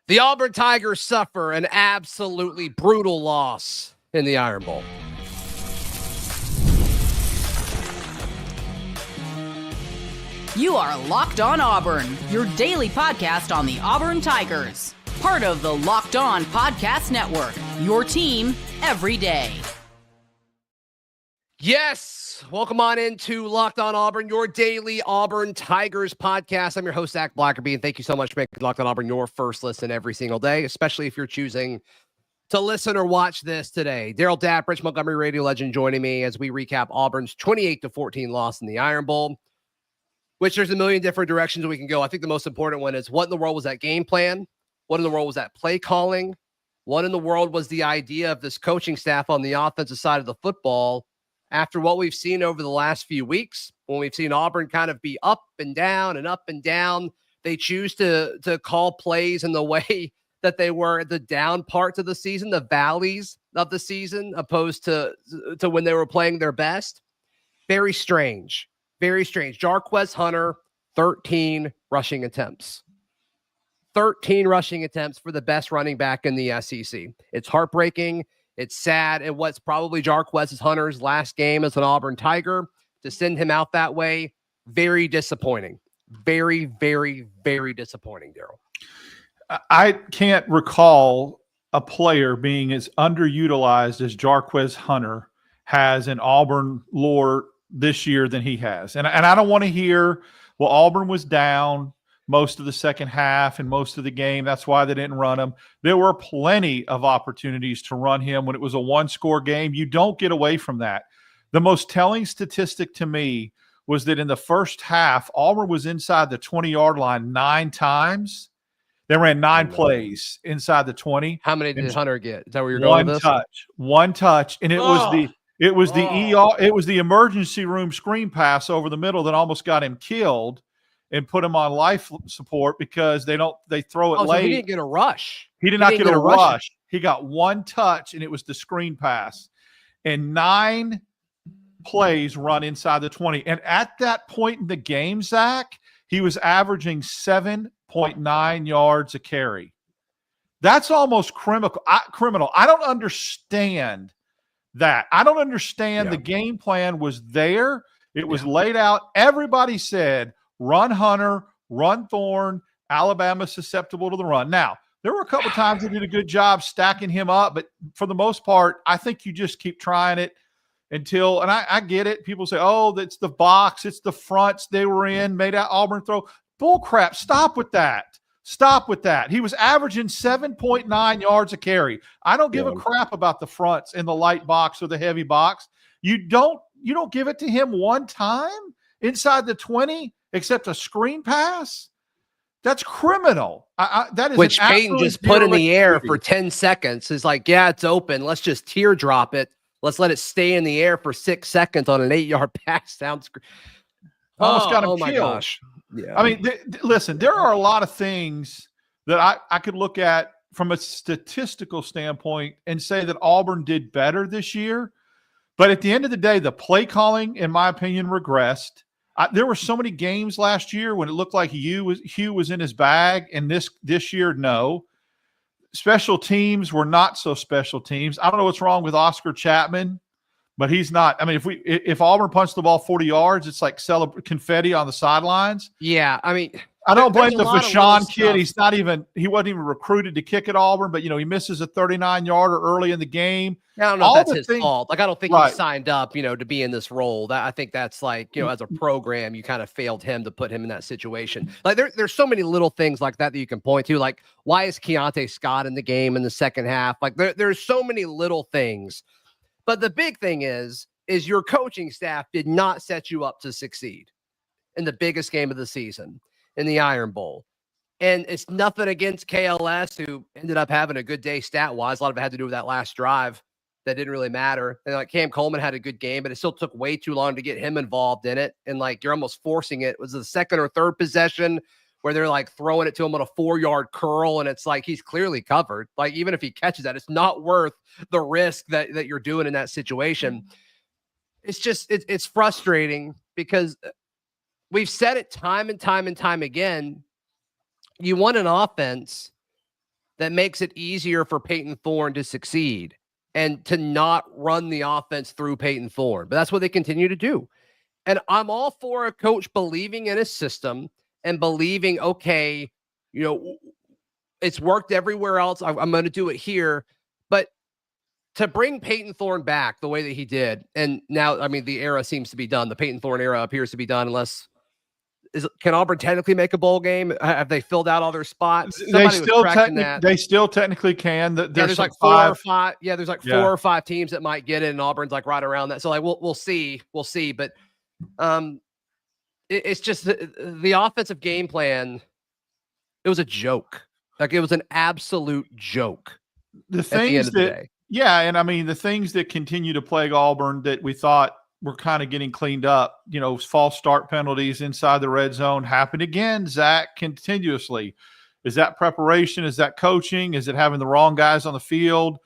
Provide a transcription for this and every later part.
The Auburn Tigers suffer an absolutely brutal loss in the Iron Bowl. You are Locked On Auburn, your daily podcast on the Auburn Tigers. Part of the Locked On Podcast Network, your team every day. Yes, welcome on into Locked On Auburn, your daily Auburn Tigers podcast. I'm your host, Zach Blackerby, and thank you so much for making Locked On Auburn your first listen every single day, especially if you're choosing to listen or watch this today. Darrell Dapprich, Montgomery radio legend, joining me as we recap Auburn's 28-14 loss in the Iron Bowl, which there's a million different directions we can go. I think the most important one is, what in the world was that game plan? What in the world was that play calling? What in the world was the idea of this coaching staff on the offensive side of the football after what we've seen over the last few weeks, when we've seen Auburn kind of be up and down and up and down? They choose to call plays in the way that they were at the down parts of the season, the valleys of the season, opposed to when they were playing their best. Very strange. Very strange. Jarquez Hunter, 13 rushing attempts. 13 rushing attempts for the best running back in the SEC. It's heartbreaking. It's sad. And what's probably Jarquez Hunter's last game as an Auburn Tiger, to send him out that way, very disappointing. Very, very, very disappointing, Darrell. I can't recall a player being as underutilized as Jarquez Hunter has in Auburn lore this year than he has. And I don't want to hear, well, Auburn was down most of the second half and most of the game. That's why they didn't run him. There were plenty of opportunities to run him when it was a one-score game. You don't get away from that. The most telling statistic to me was that in the first half, Auburn was inside the 20-yard line 9 times. They ran 9 plays inside the 20. How many did Hunter get? Is that where you're going with this? One touch. And it was the emergency room screen pass over the middle that almost got him killed and put him on life support, because they throw it late. So he didn't get a rush. He did not get a rush. He got one touch, and it was the screen pass. And 9 plays run inside the 20. And at that point in the game, Zach, he was averaging 7.9 yards a carry. That's almost criminal. I don't understand that. I don't understand. The game plan was there. It was laid out. Everybody said, run Hunter, run Thorne, Alabama susceptible to the run. Now, there were a couple times they did a good job stacking him up, but for the most part, I think you just keep trying it until, and I get it. People say, oh, that's the box, it's the fronts they were in, made out Auburn throw. Bull crap. Stop with that. Stop with that. He was averaging 7.9 yards a carry. I don't give a crap about the fronts in the light box or the heavy box. You don't give it to him one time inside the 20, except a screen pass. That's criminal. That is, which Payton just put in the air for 10 seconds. Is like, yeah, it's open. Let's just teardrop it. Let's let it stay in the air for 6 seconds on an 8-yard pass. Sounds almost got him killed. My gosh. Yeah. I mean, listen, there are a lot of things that I could look at from a statistical standpoint and say that Auburn did better this year. But at the end of the day, the play calling, in my opinion, regressed. There were so many games last year when it looked like Hugh was in his bag, and this year, no. Special teams were not so special teams. I don't know what's wrong with Oscar Chapman, but he's not. I mean, if Auburn punched the ball 40 yards, it's like confetti on the sidelines. Yeah, I mean, I don't blame the Vashon kid. He wasn't even recruited to kick at Auburn, but he misses a 39-yarder early in the game. I don't know if that's his fault. Like, I don't think he signed up, to be in this role. I think that's like, as a program, you kind of failed him to put him in that situation. Like, there's so many little things like that you can point to. Like, why is Keontae Scott in the game in the second half? Like, there's so many little things. But the big thing is your coaching staff did not set you up to succeed in the biggest game of the season, in the Iron Bowl. And it's nothing against KLS, who ended up having a good day stat-wise. A lot of it had to do with that last drive that didn't really matter. And like, Cam Coleman had a good game, but it still took way too long to get him involved in it. And like, you're almost forcing it. It was the second or third possession where they're like throwing it to him on a 4-yard curl, and it's like he's clearly covered. Like, even if he catches that, it's not worth the risk that you're doing in that situation. It's just, it's frustrating, because we've said it time and time and time again. You want an offense that makes it easier for Peyton Thorne to succeed and to not run the offense through Peyton Thorne. But that's what they continue to do. And I'm all for a coach believing in his system and believing, okay, it's worked everywhere else. I'm going to do it here. But to bring Peyton Thorne back the way that he did, and now, I mean, the era seems to be done. The Peyton Thorne era appears to be done unless can Auburn technically make a bowl game? Have they filled out all their spots? They still technically can. There's like four or five. Yeah, there's like 4 or 5 teams that might get it, and Auburn's like right around that. So like we'll see. But it's just the offensive game plan. It was a joke. Like it was an absolute joke. The things and I mean the things that continue to plague Auburn that we thought were kind of getting cleaned up, false start penalties inside the red zone happen again, Zach, continuously. Is that preparation? Is that coaching? Is it having the wrong guys on the field?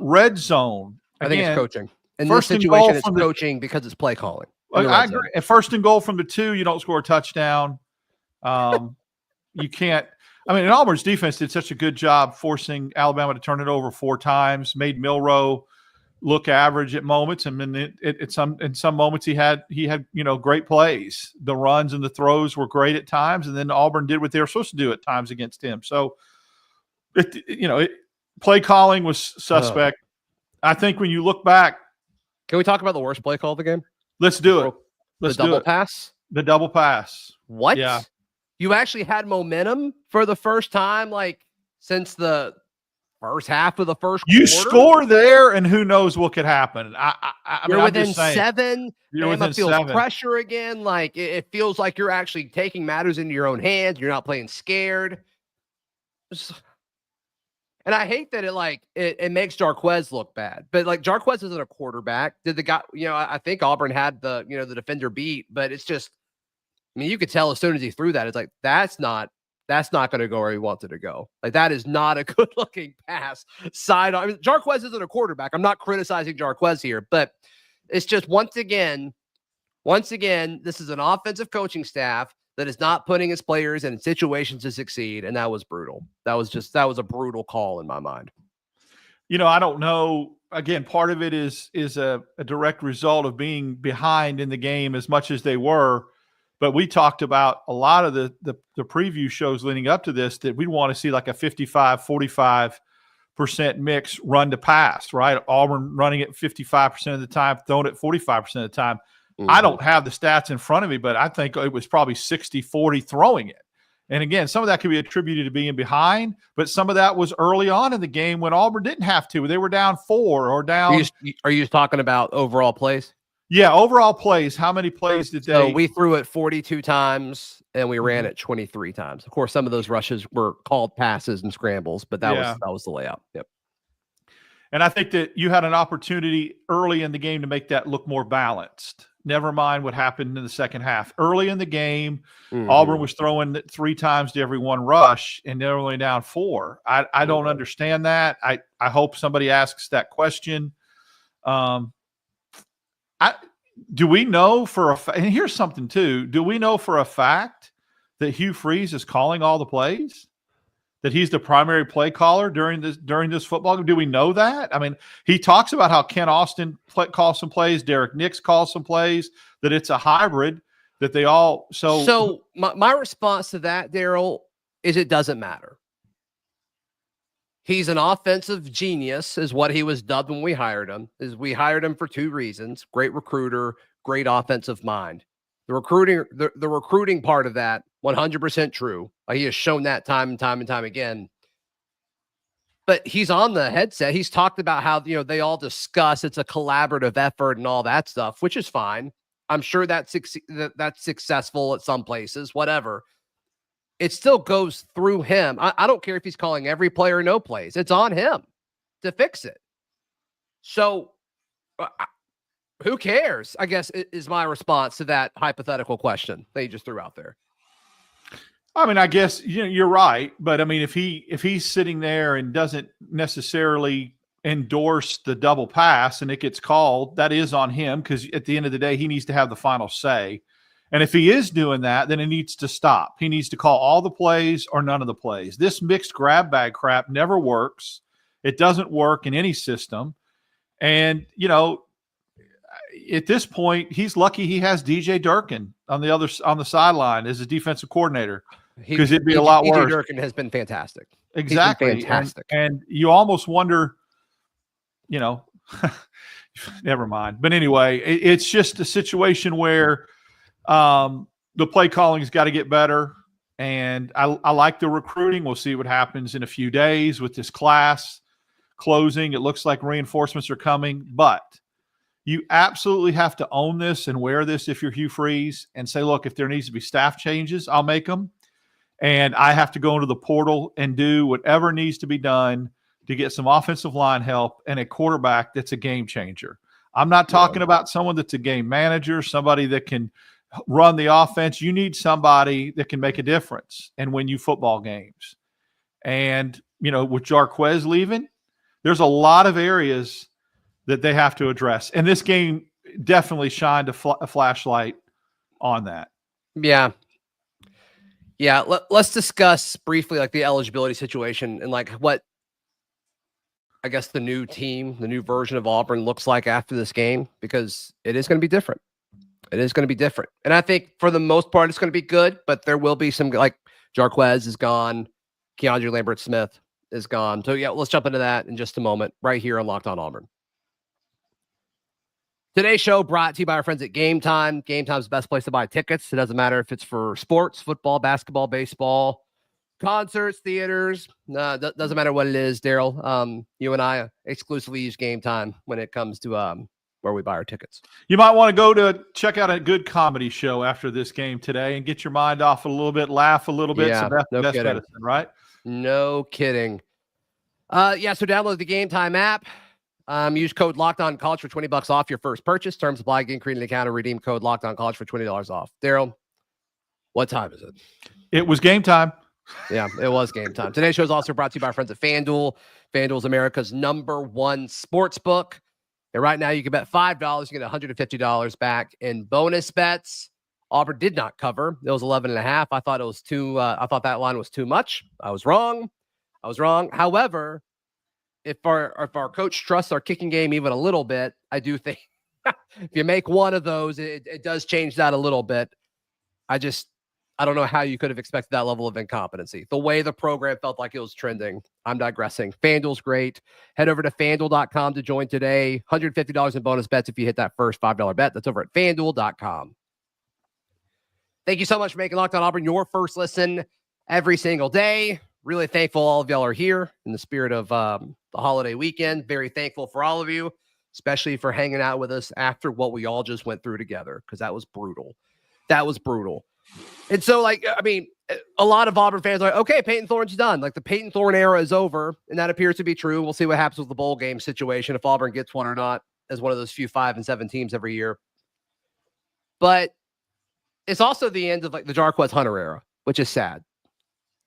Red zone. I think it's coaching. In this situation, it's coaching because it's play calling. I agree. At first and goal from the 2, you don't score a touchdown. You can't. I mean, and Auburn's defense did such a good job forcing Alabama to turn it over 4 times, made Milroe look average at moments, and then in some moments he had great plays. The runs and the throws were great at times, and then Auburn did what they were supposed to do at times against him. So, play calling was suspect. I think when you look back, can we talk about the worst play call of the game? Let's do it. The double pass. The double pass. What? Yeah. You actually had momentum for the first time, like since the first half of the first quarter. You score there, and who knows what could happen. You're within 7. You're within 7. Pressure again. Like it feels like you're actually taking matters into your own hands. You're not playing scared. And I hate that it makes Jarquez look bad. But like Jarquez isn't a quarterback. Did the guy? I think Auburn had the defender beat, but it's just. I mean, you could tell as soon as he threw that, it's like that's not going to go where he wanted to go. Like that is not a good looking pass. Side on. I mean, Jarquez isn't a quarterback. I'm not criticizing Jarquez here, but it's just once again, this is an offensive coaching staff that is not putting its players in situations to succeed, and that was brutal. That was a brutal call in my mind. I don't know. Again, part of it is a direct result of being behind in the game as much as they were. But we talked about a lot of the preview shows leading up to this that we want to see like a 55-45% mix run to pass, right? Auburn running it 55% of the time, throwing it 45% of the time. Mm-hmm. I don't have the stats in front of me, but I think it was probably 60-40 throwing it. And again, some of that could be attributed to being behind, but some of that was early on in the game when Auburn didn't have to. They were down 4 or down. Are you talking about overall plays? Yeah, overall plays. How many plays did they? So we threw it 42 times and we ran it 23 times. Of course, some of those rushes were called passes and scrambles, but that was the layout. Yep. And I think that you had an opportunity early in the game to make that look more balanced. Never mind what happened in the second half. Early in the game, Auburn was throwing 3 times to every 1 rush, and they're only down 4. I don't understand that. I hope somebody asks that question. Do we know for a fact, and here's something too, do we know for a fact that Hugh Freeze is calling all the plays? That he's the primary play caller during this football game? Do we know that? I mean, he talks about how Ken Austin calls some plays, Derek Nix calls some plays, that it's a hybrid, that they all – So my response to that, Darrell, is it doesn't matter. He's an offensive genius, is what he was dubbed when we hired him. We hired him for 2 reasons: great recruiter, great offensive mind. The recruiting part of that, 100% true. He has shown that time and time again. But he's on the headset. He's talked about how they all discuss it's a collaborative effort and all that stuff, which is fine. I'm sure that's successful at some places. Whatever. It still goes through him. I don't care if he's calling every play or no plays. It's on him to fix it. So who cares, I guess, is my response to that hypothetical question that you just threw out there. I mean, I guess you're right. But I mean, if he's sitting there and doesn't necessarily endorse the double pass and it gets called, that is on him, because at the end of the day, he needs to have the final say. And if he is doing that, then it needs to stop. He needs to call all the plays or none of the plays. This mixed grab bag crap never works. It doesn't work in any system. And, at this point, he's lucky he has DJ Durkin on the sideline as a defensive coordinator, because it'd be a lot worse. DJ Durkin has been fantastic. Exactly. He's been fantastic. And you almost wonder, never mind. But anyway, it's just a situation where the play calling has got to get better. And I like the recruiting. We'll see what happens in a few days with this class closing. It looks like reinforcements are coming, but you absolutely have to own this and wear this if you're Hugh Freeze and say, look, if there needs to be staff changes, I'll make them. And I have to go into the portal and do whatever needs to be done to get some offensive line help and a quarterback that's a game changer. I'm not talking about someone that's a game manager, somebody that can run the offense. You need somebody that can make a difference and win you football games. And, with Jarquez leaving, there's a lot of areas that they have to address. And this game definitely shined a flashlight on that. Yeah. Yeah. Let's discuss briefly the eligibility situation and what I guess the new team, the new version of Auburn looks like after this game, because it is going to be different. It is going to be different. And I think for the most part, it's going to be good, but there will be some, Jarquez is gone. Keandre Lambert-Smith is gone. So, let's jump into that in just a moment right here on Locked On Auburn. Today's show brought to you by our friends at Game Time. Game Time is the best place to buy tickets. It doesn't matter if it's for sports, football, basketball, baseball, concerts, theaters. Doesn't matter what it is, Darrell. You and I exclusively use Game Time when it comes to where we buy our tickets. You might want to go to check out a good comedy show after this game today and get your mind off a little bit, laugh a little bit. Yeah, so no that's kidding. medicine, right? No kidding. So download the Game Time app. Use code LOCKEDONCollege for $20 off your first purchase. Terms apply. Again, create an account and redeem code LOCKEDONCollege for $20 off. Darrell, what time is it? It was game time. Yeah, it was game time. Today's show is also brought to you by our friends at FanDuel. FanDuel is America's #1 sports book. And right now, you can bet $5. You get $150 back in bonus bets. Auburn did not cover. It was 11.5. I thought it was I thought that line was too much. I was wrong. However, if our coach trusts our kicking game even a little bit, I do think if you make one of those, it does change that a little bit. I don't know how you could have expected that level of incompetency. The way the program felt like it was trending. I'm digressing. FanDuel's great. Head over to FanDuel.com to join today. $150 in bonus bets if you hit that first $5 bet. That's over at FanDuel.com. Thank you so much for making Locked On Auburn your first listen every single day. Really thankful all of y'all are here in the spirit of the holiday weekend. Very thankful for all of you, especially for hanging out with us after what we all just went through together, because that was brutal. And so, a lot of Auburn fans are like, okay, Peyton Thorne's done. The Peyton Thorne era is over, and that appears to be true. We'll see what happens with the bowl game situation, if Auburn gets one or not, as one of those few 5-7 teams every year. But it's also the end of the Jarquez Hunter era, which is sad.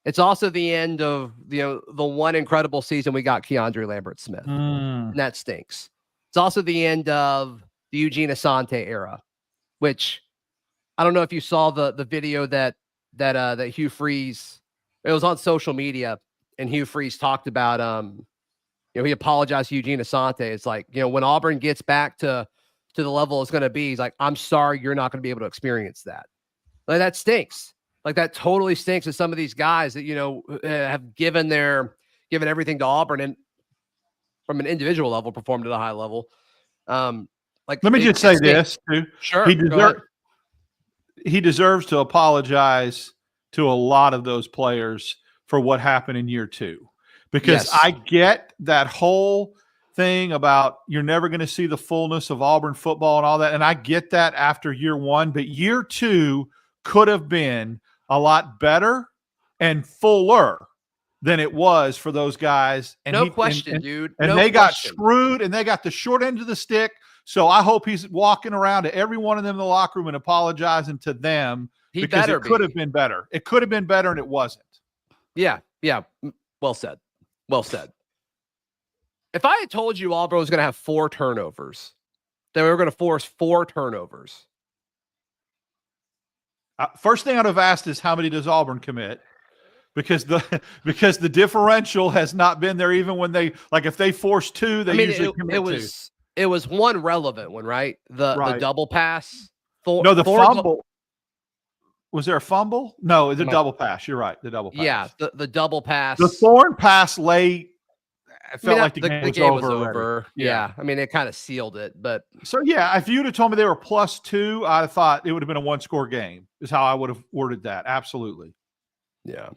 It's also the end of the one incredible season we got Keandre Lambert-Smith. And that stinks. It's also the end of the Eugene Asante era, which I don't know if you saw the video that Hugh Freeze, it was on social media, and Hugh Freeze talked about he apologized to Eugene Asante. It's when Auburn gets back to the level it's going to be, he's like, I'm sorry, you're not going to be able to experience that. That stinks. That totally stinks to some of these guys that, have given everything to Auburn and from an individual level performed at a high level. Let me just say this too. Sure. He deserves to apologize to a lot of those players for what happened in year 2, because I get that whole thing about you're never going to see the fullness of Auburn football and all that. And I get that after year 1, but year 2 could have been a lot better and fuller than it was for those guys. And no question, dude. And they got screwed, and they got the short end of the stick. So I hope he's walking around to every one of them in the locker room and apologizing to them, because it could have been better. It could have been better, and it wasn't. Yeah. Well said. If I had told you Auburn was going to have 4 turnovers, that we were going to force 4 turnovers, First thing I'd have asked is how many does Auburn commit? Because the differential has not been there even when they if they force 2, they usually commit 2. It was one relevant one, right? The double pass. The fumble. Was there a fumble? No, the double pass. You're right. The double pass. Yeah, the double pass. The Thorne pass late. It felt like the game was over. Yeah. I mean, it kind of sealed it. But so, yeah, if you'd have told me they were +2, I'd have thought it would have been a 1-score game is how I would have worded that. Absolutely. Yeah.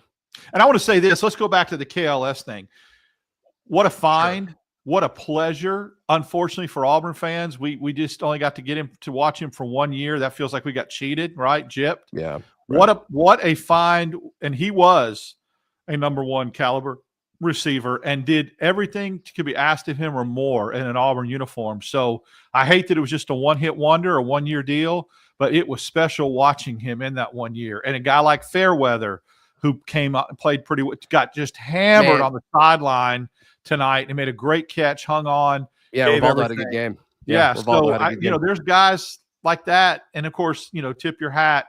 And I want to say this. Let's go back to the KLS thing. What a find. Sure. What a pleasure. Unfortunately for Auburn fans, we just only got to get him to watch him for 1 year. That feels like we got cheated, right? Gypped. Yeah. Right. What a find. And he was a number 1 caliber receiver and did everything to be asked of him or more in an Auburn uniform. So I hate that it was just a one-hit wonder, a 1-year deal, but it was special watching him in that 1 year. And a guy like Fairweather, who came out and played pretty well, got just hammered on the sideline tonight and made a great catch, hung on. Yeah, Rivaldo had a good game. Yeah, so there's guys like that. And of course, tip your hat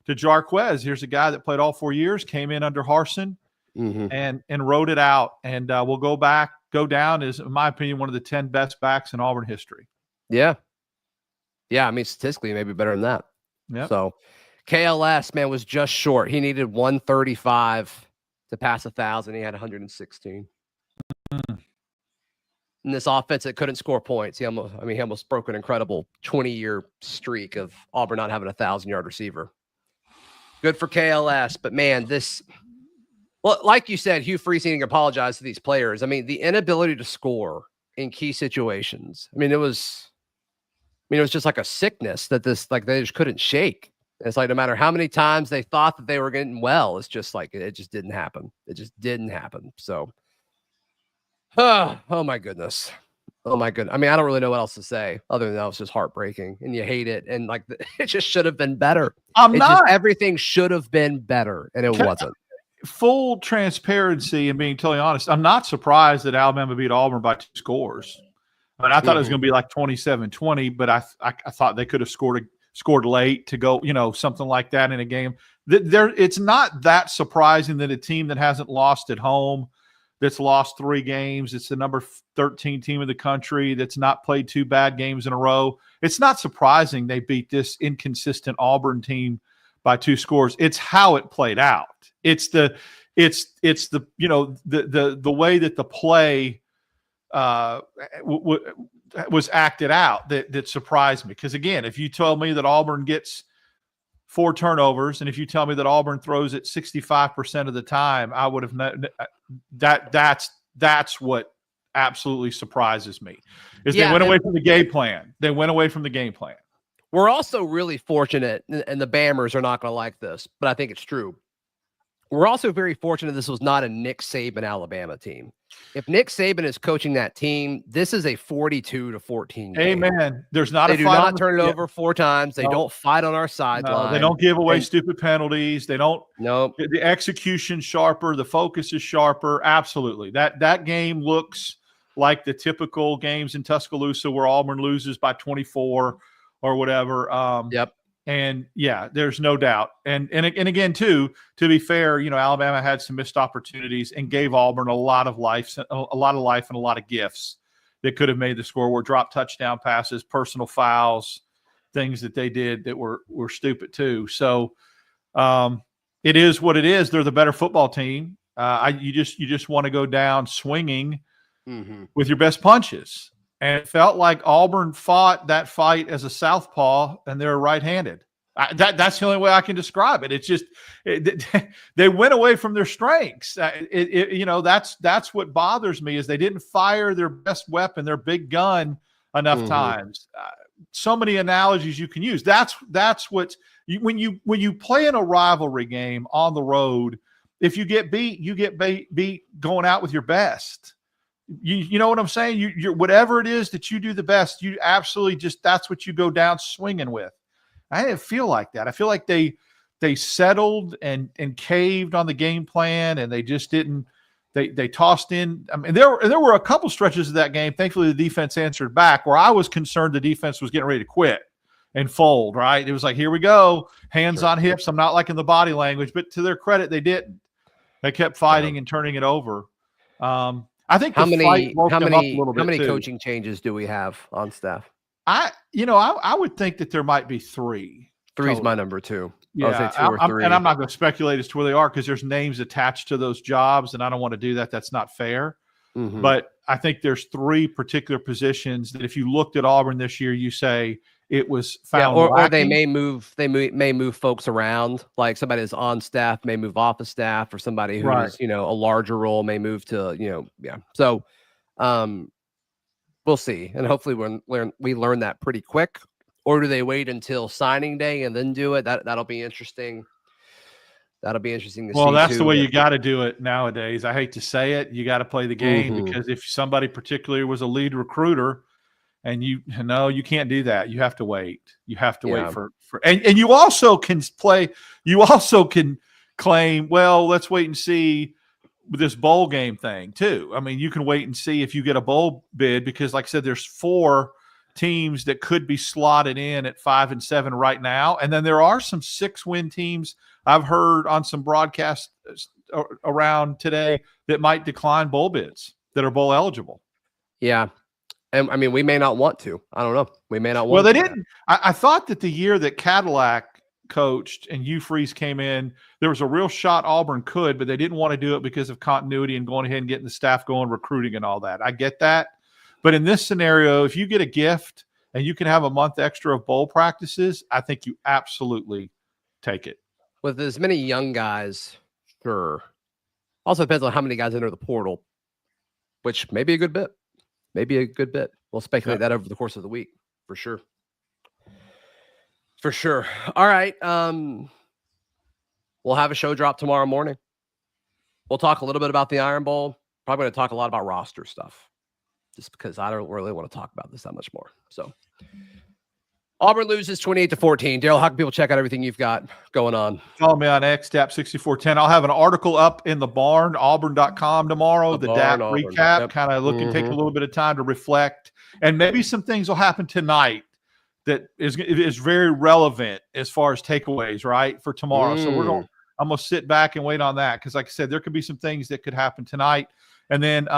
to Jarquez. Here's a guy that played all 4 years, came in under Harsin, and rode it out. And will go down as, in my opinion, one of the 10 best backs in Auburn history. Yeah. Yeah, I mean, statistically, maybe better than that. Yeah. So KLS, man, was just short. He needed 135 to pass 1,000. He had 116. In this offense that couldn't score points. He almost broke an incredible 20-year streak of Auburn not having a 1,000-yard receiver. Good for KLS, but man, like you said, Hugh Freeze needing to apologize to these players. I mean, the inability to score in key situations. I mean, it was just like a sickness that they just couldn't shake. It's like no matter how many times they thought that they were getting well, it's just like it just didn't happen. It just didn't happen. So, oh my goodness. Oh my goodness. I mean, I don't really know what else to say other than that was just heartbreaking and you hate it. And it just should have been better. Everything should have been better. And it wasn't. Full transparency and being totally honest, I'm not surprised that Alabama beat Auburn by 2 scores. I mean, I thought it was going to be like 27-20, but I thought they could have scored late to go, something like that in a game. It's not that surprising that a team that hasn't lost at home, that's lost 3 games, it's the number 13 team in the country that's not played 2 bad games in a row. It's not surprising they beat this inconsistent Auburn team by 2 scores. It's how it played out. It's the way that the play was acted out that surprised me. Because again, if you told me that Auburn gets 4 turnovers, and if you tell me that Auburn throws it 65% of the time, I would have that's what absolutely surprises me. They went away from the game plan. They went away from the game plan. We're also really fortunate, and the Bammers are not going to like this, but I think it's true. We're also very fortunate this was not a Nick Saban Alabama team. If Nick Saban is coaching that team, this is a 42-14 game. Amen. They do not turn it over 4 times. They don't fight on our sideline. They don't give away stupid penalties. They don't. Nope. The execution's sharper. The focus is sharper. Absolutely. That game looks like the typical games in Tuscaloosa where Auburn loses by 24 or whatever. Yep. And yeah, there's no doubt. And again, too, to be fair, Alabama had some missed opportunities and gave Auburn a lot of life and a lot of gifts that could have made the scoreboard. Drop touchdown passes, personal fouls, things that they did that were stupid too. So it is what it is. They're the better football team. You just want to go down swinging with your best punches. And it felt like Auburn fought that fight as a southpaw, and they're right-handed. That's the only way I can describe it. It's just they went away from their strengths. That's what bothers me is they didn't fire their best weapon, their big gun, enough times. So many analogies you can use. That's what when you play in a rivalry game on the road. If you get beat, you get beat going out with your best. You know what I'm saying? You're whatever it is that you do the best, you absolutely that's what you go down swinging with. I didn't feel like that. I feel like they settled and caved on the game plan, and they just didn't. They tossed in. I mean, there were a couple stretches of that game. Thankfully, the defense answered back. Where I was concerned, the defense was getting ready to quit and fold, right? It was like, here we go, hands on hips. I'm not liking the body language, but to their credit, they didn't. They kept fighting and turning it over. I think how the many fight woke how them up a many little bit how many too. coaching changes do we have on staff? I would think that there might be 3. Three's my number 2. Yeah, I'll say 2 or 3. and I'm not going to speculate as to where they are because there's names attached to those jobs, and I don't want to do that. That's not fair. Mhm. But I think there's 3 particular positions that if you looked at Auburn this year, you say it was found or they lacking. may move folks around. Like somebody that's on staff may move off of staff, or somebody who's Right. a larger role may move to So, we'll see, and hopefully we learn that pretty quick. Or do they wait until signing day and then do it? That'll be interesting. That'll be interesting to see. Well, that's too, the way but- you got to do it nowadays. I hate to say it. You got to play the game because if somebody particularly was a lead recruiter and you can't do that. You have to wait. You have to wait for and you also can play. You also can claim, well, let's wait and see with this bowl game thing too. I mean, you can wait and see if you get a bowl bid because like I said, there's 4 teams that could be slotted in at 5 and 7 right now. And then there are some 6-win teams I've heard on some broadcasts around today that might decline bowl bids that are bowl eligible. Yeah. And I mean, we may not want to. I don't know. We may not want Well, they to. didn't. I thought that the year that Cadillac coached and Hugh Freeze came in, there was a real shot Auburn could, but they didn't want to do it because of continuity and going ahead and getting the staff going, recruiting and all that. I get that. But in this scenario, if you get a gift and you can have a month extra of bowl practices, I think you absolutely take it. With as many young guys, sure. Also depends on how many guys enter the portal, which may be a good bit. Maybe a good bit. We'll speculate that over the course of the week, for sure. For sure. All right. We'll have a show drop tomorrow morning. We'll talk a little bit about the Iron Bowl. Probably going to talk a lot about roster stuff, just because I don't really want to talk about this that much more. So Auburn loses 28-14. Darrell, how can people check out everything you've got going on? Follow me on X, DAP6410. I'll have an article up in the barn, auburn.com tomorrow, the DAP recap, kind of looking, take a little bit of time to reflect. And maybe some things will happen tonight that is very relevant as far as takeaways, right, for tomorrow. So I'm going to sit back and wait on that because, like I said, there could be some things that could happen tonight. And then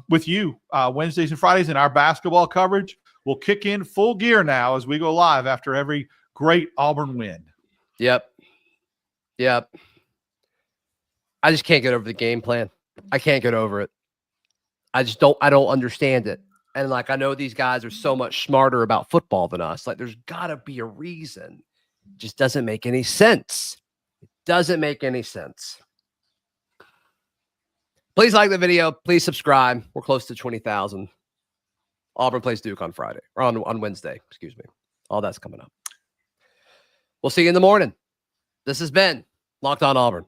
with you, Wednesdays and Fridays in our basketball coverage, we'll kick in full gear now as we go live after every great Auburn win. Yep. I just can't get over the game plan. I can't get over it. I don't understand it. And like, I know these guys are so much smarter about football than us. Like, there's got to be a reason. It just doesn't make any sense. It doesn't make any sense. Please like the video. Please subscribe. We're close to 20,000. Auburn plays Duke on Friday, or on Wednesday. Excuse me. All that's coming up. We'll see you in the morning. This has been Locked On Auburn.